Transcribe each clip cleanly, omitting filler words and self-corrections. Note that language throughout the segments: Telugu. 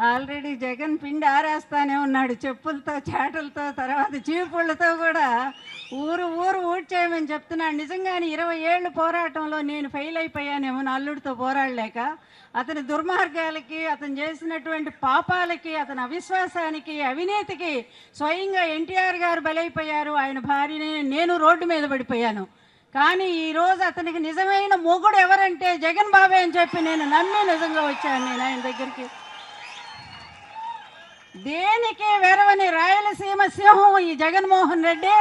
ఆల్రెడీ జగన్ పిండి ఆరేస్తానే ఉన్నాడు, చెప్పులతో చేటలతో తర్వాత చీపుళ్ళతో కూడా ఊరు ఊడ్చేయమని చెప్తున్నాడు. నిజంగానే 20 ఏళ్ళు పోరాటంలో నేను ఫెయిల్ అయిపోయానేమో నా అల్లుడితో పోరాడలేక. అతని దుర్మార్గాలకి, అతను చేసినటువంటి పాపాలకి, అతని అవిశ్వాసానికి, అవినీతికి స్వయంగా ఎన్టీఆర్ గారు బలైపోయారు. ఆయన భార్యని నేను రోడ్డు మీద పడిపోయాను. కానీ ఈరోజు అతనికి నిజమైన మొగుడు ఎవరంటే జగన్ బాబే అని చెప్పి నేను నమ్మి నిజంగా వచ్చాను నేను ఆయన దగ్గరికి. దేనికి వెరవని రాయలసీమ సింహం ఈ జగన్మోహన్ రెడ్డి.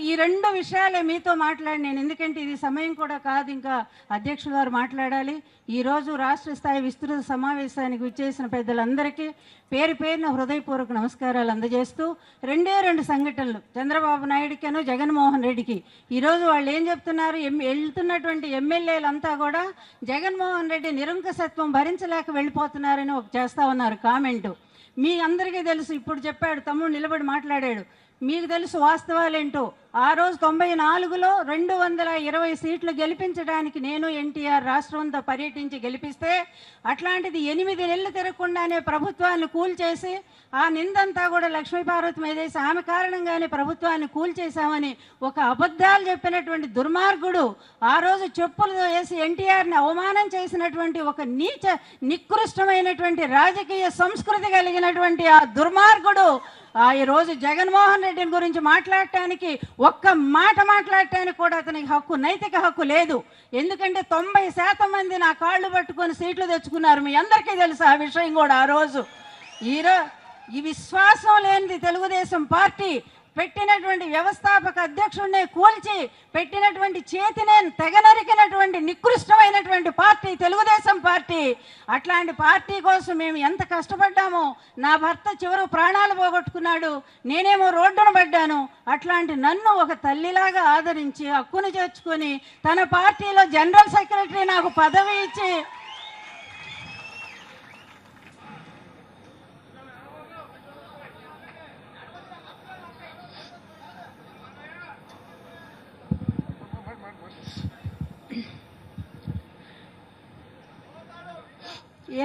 ఈ 2 విషయాలే మీతో మాట్లాడినాను. ఎందుకంటే ఇది సమయం కూడా కాదు, ఇంకా అధ్యక్షులు గారు మాట్లాడాలి. ఈరోజు రాష్ట్ర స్థాయి విస్తృత సమావేశానికి విచ్చేసిన పెద్దలందరికీ పేరు పేరున హృదయపూర్వక నమస్కారాలు అందజేస్తూ 2 సంఘటనలు చంద్రబాబు నాయుడికిను జగన్మోహన్ రెడ్డికి. ఈరోజు వాళ్ళు ఏం చెప్తున్నారు, వెళ్తున్నటువంటి ఎమ్మెల్యేలంతా కూడా జగన్మోహన్ రెడ్డి నిరంకుశత్వం భరించలేక వెళ్ళిపోతున్నారని చేస్తూ ఉన్నారు కామెంటు. మీ అందరికీ తెలుసు, ఇప్పుడు చెప్పాడు తమ్ముడు నిలబడి మాట్లాడాడు, మీకు తెలుసు వాస్తవాలేంటో. ఆ రోజు 94లో 220 సీట్లు గెలిపించడానికి నేను ఎన్టీఆర్ రాష్ట్రం అంతా పర్యటించి గెలిపిస్తే అట్లాంటిది 8 నెలలు తిరగకుండానే ప్రభుత్వాన్ని కూల్చేసి ఆ నిందంతా కూడా లక్ష్మీపార్వతి మీద వేసి ఆమె కారణంగానే ప్రభుత్వాన్ని కూల్చేశామని ఒక అబద్ధాలు చెప్పినటువంటి దుర్మార్గుడు, ఆ రోజు చెప్పులు వేసి ఎన్టీఆర్ని అవమానం చేసినటువంటి ఒక నీచ నికృష్టమైనటువంటి రాజకీయ సంస్కృతి కలిగినటువంటి ఆ దుర్మార్గుడు ఈ రోజు జగన్మోహన్ రెడ్డి గురించి మాట్లాడటానికి, ఒక్క మాట మాట్లాడటానికి కూడా అతనికి హక్కు, నైతిక హక్కు లేదు. ఎందుకంటే 90% మంది నా కాళ్ళు పట్టుకొని సీట్లు తెచ్చుకున్నారు. మీ అందరికీ తెలుసు ఆ విషయం కూడా. ఆ రోజు ఈ విశ్వాసం లేనిది తెలుగుదేశం పార్టీ పెట్టినటువంటి వ్యవస్థాపక అధ్యక్షుడినే కూల్చి పెట్టినటువంటి చేతినే తెగనరికినటువంటి నికృష్టమైనటువంటి పార్టీ తెలుగుదేశం పార్టీ. అట్లాంటి పార్టీ కోసం మేము ఎంత కష్టపడ్డామో. నా భర్త చివరకు ప్రాణాలు పోగొట్టుకున్నాడు, నేనేమో రోడ్డున పడ్డాను. అట్లాంటి నన్ను ఒక తల్లిలాగా ఆదరించి హక్కును చేర్చుకొని తన పార్టీలో జనరల్ సెక్రటరీ నాకు పదవి ఇచ్చి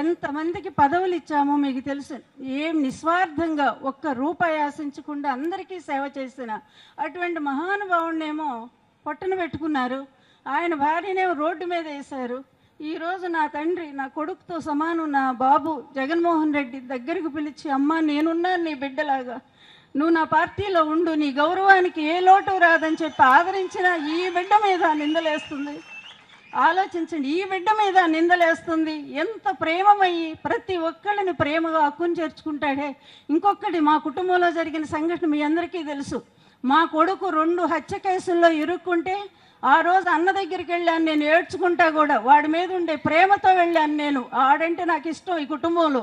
ఎంతమందికి పదవులు ఇచ్చామో మీకు తెలుసు. ఏం నిస్వార్థంగా ఒక్క రూపాయి ఆశించకుండా అందరికీ సేవ చేసిన అటువంటి మహానుభావుడినేమో పొట్టన పెట్టుకున్నారు. ఆయన భార్యనేమో రోడ్డు మీద వేశారు. ఈరోజు నా తండ్రి, నా కొడుకుతో సమానం నా బాబు జగన్మోహన్ రెడ్డి దగ్గరకు పిలిచి, అమ్మ నేనున్నాను నీ బిడ్డలాగా, నువ్వు నా పార్టీలో ఉండు, నీ గౌరవానికి ఏ లోటు రాదని చెప్పి ఆదరించిన ఈ బిడ్డ మీద నిందలేస్తుంది. ఆలోచించండి, ఈ బిడ్డ మీద నిందలేస్తుంది. ఎంత ప్రేమమయ్యి ప్రతి ఒక్కళ్ళని ప్రేమగా హక్కును చేర్చుకుంటాడే. ఇంకొకటి, మా కుటుంబంలో జరిగిన సంఘటన మీ అందరికీ తెలుసు. మా కొడుకు 2 హత్య కేసుల్లో ఇరుక్కుంటే ఆ రోజు అన్న దగ్గరికి వెళ్ళాను నేను, ఏడ్చుకుంటా కూడా. వాడి మీద ఉండే ప్రేమతో వెళ్ళాను నేను. ఆడంటే నాకు ఇష్టం. ఈ కుటుంబంలో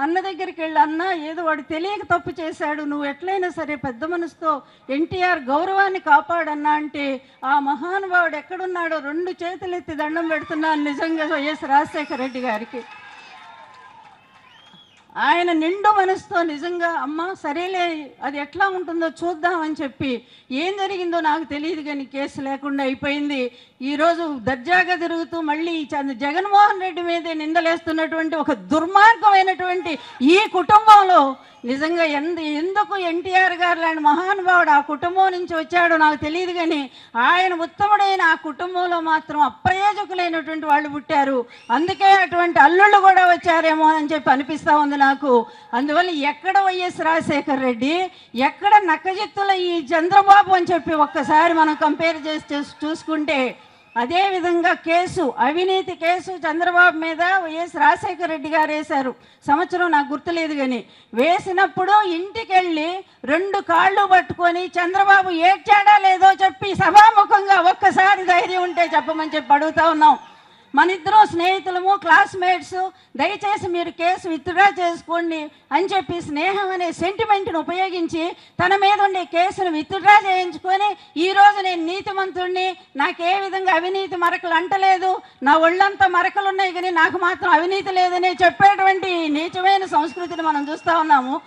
అన్న దగ్గరికి వెళ్ళి, అన్న ఏదో వాడు తెలియక తప్పు చేశాడు, నువ్వు ఎట్లయినా సరే పెద్ద మనసుతో ఎన్టీఆర్ గౌరవాన్ని కాపాడన్నా అంటే ఆ మహానుభావుడు ఎక్కడున్నాడో 2 చేతులెత్తి దండం పెడుతున్నాను నిజంగా వైఎస్ రాజశేఖర రెడ్డి గారికి. ఆయన నిండు మనసుతో నిజంగా అమ్మ సరేలే అది ఎట్లా ఉంటుందో చూద్దామని చెప్పి, ఏం జరిగిందో నాకు తెలియదు కానీ కేసు లేకుండా అయిపోయింది. ఈరోజు దర్జాగా తిరుగుతూ మళ్ళీ జగన్మోహన్ రెడ్డి మీదే నిందలేస్తున్నటువంటి ఒక దుర్మార్గమైనటువంటి ఈ కుటుంబంలో నిజంగా ఎందుకు ఎన్టీఆర్ గారు లాంటి మహానుభావుడు ఆ కుటుంబం నుంచి వచ్చాడో నాకు తెలియదు కానీ ఆయన ఉత్తముడైన ఆ కుటుంబంలో మాత్రం అప్రయోజకులైనటువంటి వాళ్ళు పుట్టారు. అందుకే అటువంటి అల్లుళ్ళు కూడా వచ్చారేమో అని చెప్పి అనిపిస్తూ ఉంది నాకు. అందువల్ల ఎక్కడ వైఎస్ రాజశేఖర రెడ్డి, ఎక్కడ నక్కజిత్తుల ఈ చంద్రబాబు అని చెప్పి ఒక్కసారి మనం కంపేర్ చేసి చూసుకుంటే, అదేవిధంగా కేసు, అవినీతి కేసు చంద్రబాబు మీద వైఎస్ రాజశేఖర రెడ్డి గారు వేశారు. సంవత్సరం నాకు గుర్తులేదు కానీ వేసినప్పుడు ఇంటికి వెళ్ళి 2 కాళ్ళు పట్టుకొని చంద్రబాబు ఏడ్చాడా లేదో చెప్పి సభాముఖంగా ఒక్కసారి ధైర్యం ఉంటే చెప్పమని చెప్పి అడుగుతా ఉన్నాం. మన ఇద్దరం స్నేహితులము, క్లాస్మేట్స్, దయచేసి మీరు కేసు విత్డ్రా చేసుకోండి అని చెప్పి స్నేహం అనే సెంటిమెంట్ను ఉపయోగించి తన మీద ఉండే కేసును విత్డ్రా చేయించుకొని ఈరోజు నేను నీతిమంతుడిని, నాకే విధంగా అవినీతి మరకలు అంటలేదు, నా ఒళ్ళంతా మరకలు ఉన్నాయి కానీ నాకు మాత్రం అవినీతి లేదని చెప్పేటువంటి నీచమైన సంస్కృతిని మనం చూస్తూ ఉన్నాము.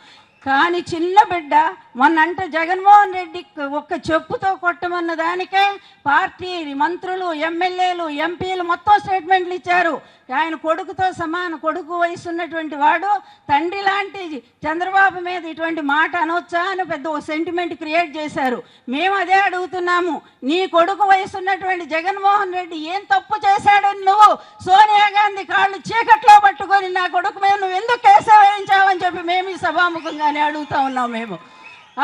కానీ చిన్న బిడ్డ మొన్నంటే జగన్మోహన్ రెడ్డి ఒక్క చెప్పుతో కొట్టమన్న దానికే పార్టీ మంత్రులు, ఎమ్మెల్యేలు, ఎంపీలు మొత్తం స్టేట్మెంట్లు ఇచ్చారు. ఆయన కొడుకుతో సమాన కొడుకు వయసు ఉన్నటువంటి వాడు తండ్రి లాంటి చంద్రబాబు మీద ఇటువంటి మాట అనొచ్చా అని పెద్ద సెంటిమెంట్ క్రియేట్ చేశారు. మేము అదే అడుగుతున్నాము, నీ కొడుకు వయసు ఉన్నటువంటి జగన్మోహన్ రెడ్డి ఏం తప్పు చేశాడని నువ్వు సోనియా గాంధీ కాళ్ళు చీకట్లో పట్టుకొని నా కొడుకు మీద నువ్వు ఎందుకు కేసు వేయించావని చెప్పి మేము ఈ సభాముఖంగానే అడుగుతా ఉన్నాం. మేము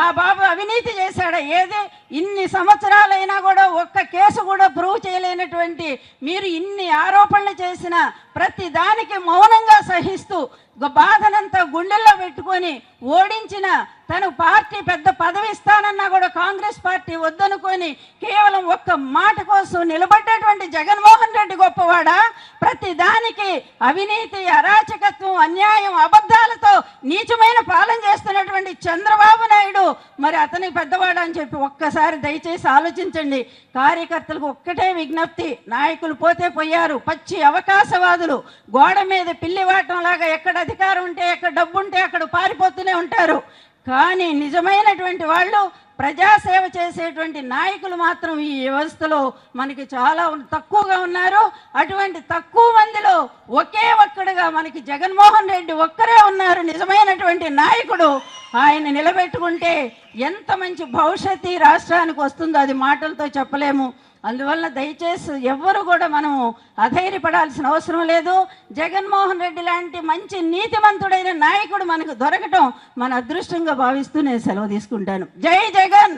ఆ బాబు అవినీతి చేశాడా? ఏది ఇన్ని సంవత్సరాలైనా కూడా ఒక్క కేసు కూడా ప్రూవ్ చేయలేనటువంటి మీరు ఇన్ని ఆరోపణలు చేసిన ప్రతి దానికి మౌనంగా సహిస్తూ బాధనంతా గుండెల్లో పెట్టుకొని ఓడించిన తను పార్టీ పెద్ద పదవి ఇస్తానన్నా కూడా కాంగ్రెస్ పార్టీ వద్దనుకొని కేవలం ఒక్క మాట కోసం నిలబడ్డటువంటి జగన్మోహన్ రెడ్డి గొప్పవాడా? ప్రతి దానికి అవినీతి, అరాచకత్వం, అన్యాయం, అబద్ధాలతో నీచమైన పాలన చేస్తున్నటువంటి చంద్రబాబు నాయుడు మరి అతని పెద్దవాడు అని చెప్పి ఒక్కసారి దయచేసి ఆలోచించండి. కార్యకర్తలకు ఒక్కటే విజ్ఞప్తి, నాయకులు పోతే పోయారు, పచ్చి అవకాశవాదులు గోడ మీద పిల్లివాటం లాగా ఎక్కడ అధికారం ఉంటే ఎక్కడ డబ్బు ఉంటే అక్కడ పారిపోతూనే ఉంటారు. కానీ నిజమైనటువంటి వాళ్ళు ప్రజాసేవ చేసేటువంటి నాయకులు మాత్రం ఈ వ్యవస్థలో మనకి చాలా తక్కువగా ఉన్నారు. అటువంటి తక్కువ మందిలో ఒకే ఒక్కడుగా మనకి జగన్మోహన్ రెడ్డి ఒక్కరే ఉన్నారు నిజమైనటువంటి నాయకుడు. ఆయన నిలబెట్టుకుంటే ఎంత మంచి భవిష్యత్తు ఈ రాష్ట్రానికి వస్తుందో అది మాటలతో చెప్పలేము. అందువల్ల దయచేసి ఎవ్వరు కూడా మనము అధైర్యపడాల్సిన అవసరం లేదు. జగన్మోహన్ రెడ్డి లాంటి మంచి నీతిమంతుడైన నాయకుడు మనకు దొరకటం మన అదృష్టంగా భావిస్తూ నేను సెలవు తీసుకుంటాను. జై జగన్.